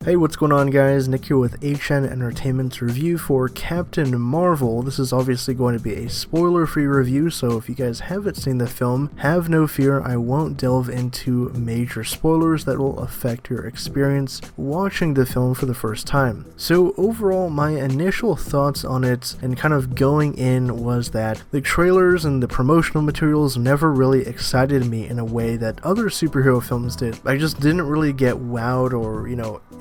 Hey, what's going on guys? Nick here with HN Entertainment's review for Captain Marvel. This is obviously going to be a spoiler-free review, so if you guys haven't seen the film, have no fear, I won't delve into major spoilers that will affect your experience watching the film for the first time. So overall, my initial thoughts on it and kind of going in was that the trailers and the promotional materials never really excited me in a way that other superhero films did. I just didn't really get wowed or,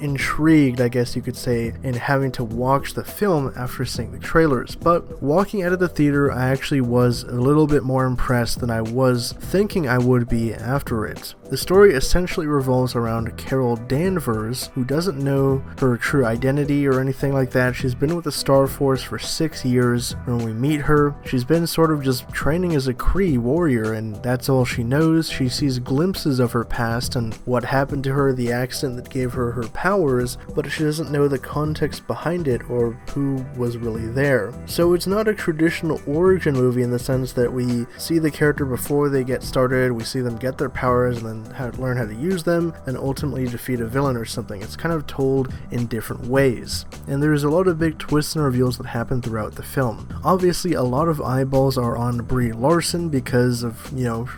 intrigued, I guess you could say, in having to watch the film after seeing the trailers. But walking out of the theater, I actually was a little bit more impressed than I was thinking I would be after it. The story essentially revolves around Carol Danvers, who doesn't know her true identity or anything like that. She's been with the Star Force for 6 years. When we meet her, she's been sort of just training as a Kree warrior, and that's all she knows. She sees glimpses of her past and what happened to her, the accident that gave her her powers, but she doesn't know the context behind it or who was really there. So it's not a traditional origin movie in the sense that we see the character before they get started, we see them get their powers and then learn how to use them and ultimately defeat a villain or something. It's kind of told in different ways, and there's a lot of big twists and reveals that happen throughout the film. Obviously a lot of eyeballs are on Brie Larson because of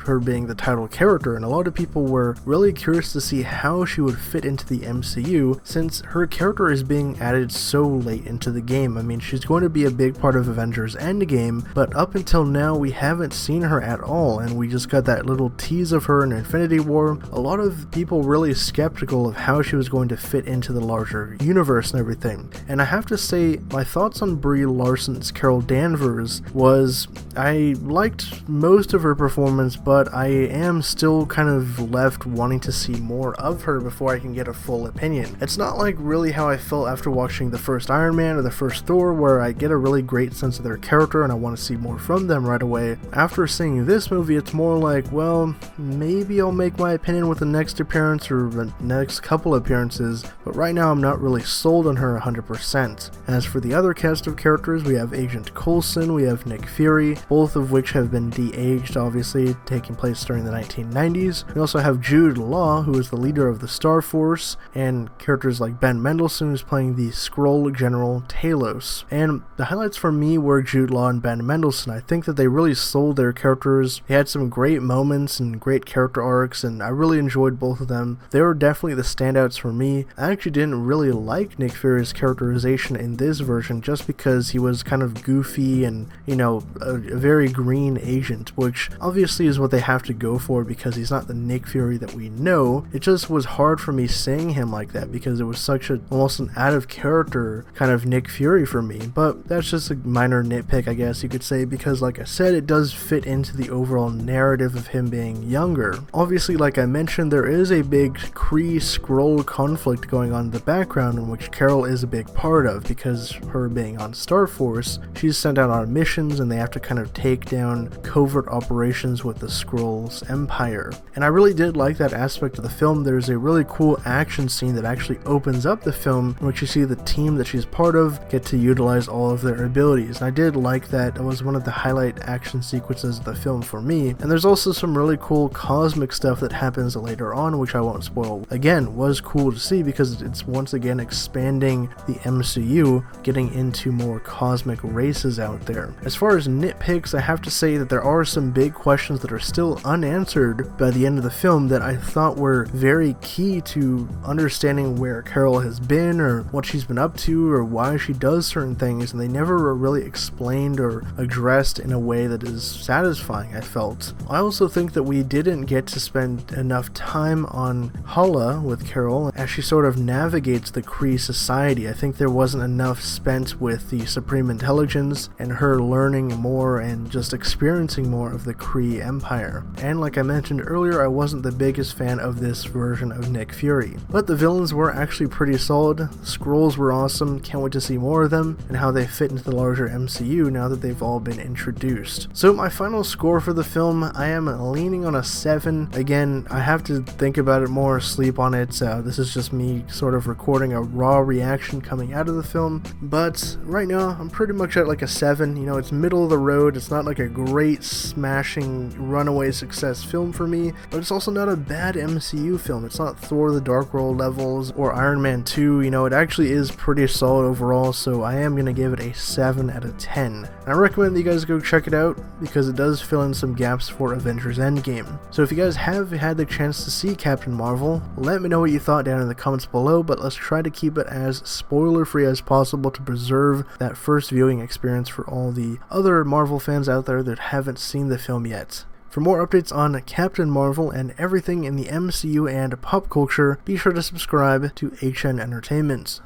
her being the title character, and a lot of people were really curious to see how she would fit into the MCU since her character is being added so late into the game. I mean, she's going to be a big part of Avengers Endgame, but up until now we haven't seen her at all, and we just got that little tease of her in Infinity War. A lot of people really skeptical of how she was going to fit into the larger universe and everything. And I have to say, my thoughts on Brie Larson's Carol Danvers was I liked most of her performance, but I am still kind of left wanting to see more of her before I can get a full opinion. It's not like really how I felt after watching the first Iron Man or the first Thor, where I get a really great sense of their character and I want to see more from them right away. After seeing this movie, it's more like, well, maybe I'll make my opinion with the next appearance or the next couple appearances, but right now I'm not really sold on her 100%. As for the other cast of characters, we have Agent Coulson, we have Nick Fury, both of which have been de-aged, obviously, taking place during the 1990s. We also have Jude Law, who is the leader of the Star Force, and characters like Ben Mendelsohn, who's playing the Skrull General Talos. And the highlights for me were Jude Law and Ben Mendelsohn. I think that they really sold their characters. They had some great moments and great character arcs, and I really enjoyed both of them. They were definitely the standouts for me. I actually didn't really like Nick Fury's characterization in this version just because he was kind of goofy and, a very green agent, which obviously is what they have to go for because he's not the Nick Fury that we know. It just was hard for me seeing him like that because it was such almost an out of character kind of Nick Fury for me, but that's just a minor nitpick, I guess you could say, because like I said, it does fit into the overall narrative of him being younger. Obviously, like I mentioned, there is a big Kree-Skrull conflict going on in the background in which Carol is a big part of because her being on Star Force, she's sent out on missions and they have to kind of take down covert operations with the Skrulls Empire. And I really did like that aspect of the film. There's a really cool action scene that actually opens up the film in which you see the team that she's part of get to utilize all of their abilities. And I did like that. It was one of the highlight action sequences of the film for me. And there's also some really cool cosmic stuff that happens later on, which I won't spoil. Again, was cool to see because it's once again expanding the MCU, getting into more cosmic races out there. As far as nitpicks, I have to say that there are some big questions that are still unanswered by the end of the film that I thought were very key to understanding where Carol has been or what she's been up to or why she does certain things, and they never were really explained or addressed in a way that is satisfying, I felt. I also think that we didn't get to spend enough time on Hala with Carol as she sort of navigates the Kree society. I think there wasn't enough spent with the Supreme Intelligence and her learning more and just experiencing more of the Kree Empire. And like I mentioned earlier, I wasn't the biggest fan of this version of Nick Fury. But the villains were actually pretty solid. Skrulls were awesome, can't wait to see more of them and how they fit into the larger MCU now that they've all been introduced. So my final score for the film, I am leaning on a 7. Again, I have to think about it more, sleep on it. This is just me sort of recording a raw reaction coming out of the film, but right now I'm pretty much at like a 7. It's middle of the road. It's not like a great smashing runaway success film for me, but it's also not a bad MCU film. It's not Thor the Dark World levels or Iron Man 2, you know, it actually is pretty solid overall, so I am going to give it a 7 out of 10. I recommend that you guys go check it out because it does fill in some gaps for Avengers Endgame. So if you guys have had the chance to see Captain Marvel, let me know what you thought down in the comments below, but let's try to keep it as spoiler free as possible to preserve that first viewing experience for all the other Marvel fans out there that haven't seen the film yet. For more updates on Captain Marvel and everything in the MCU and pop culture, be sure to subscribe to HN Entertainment.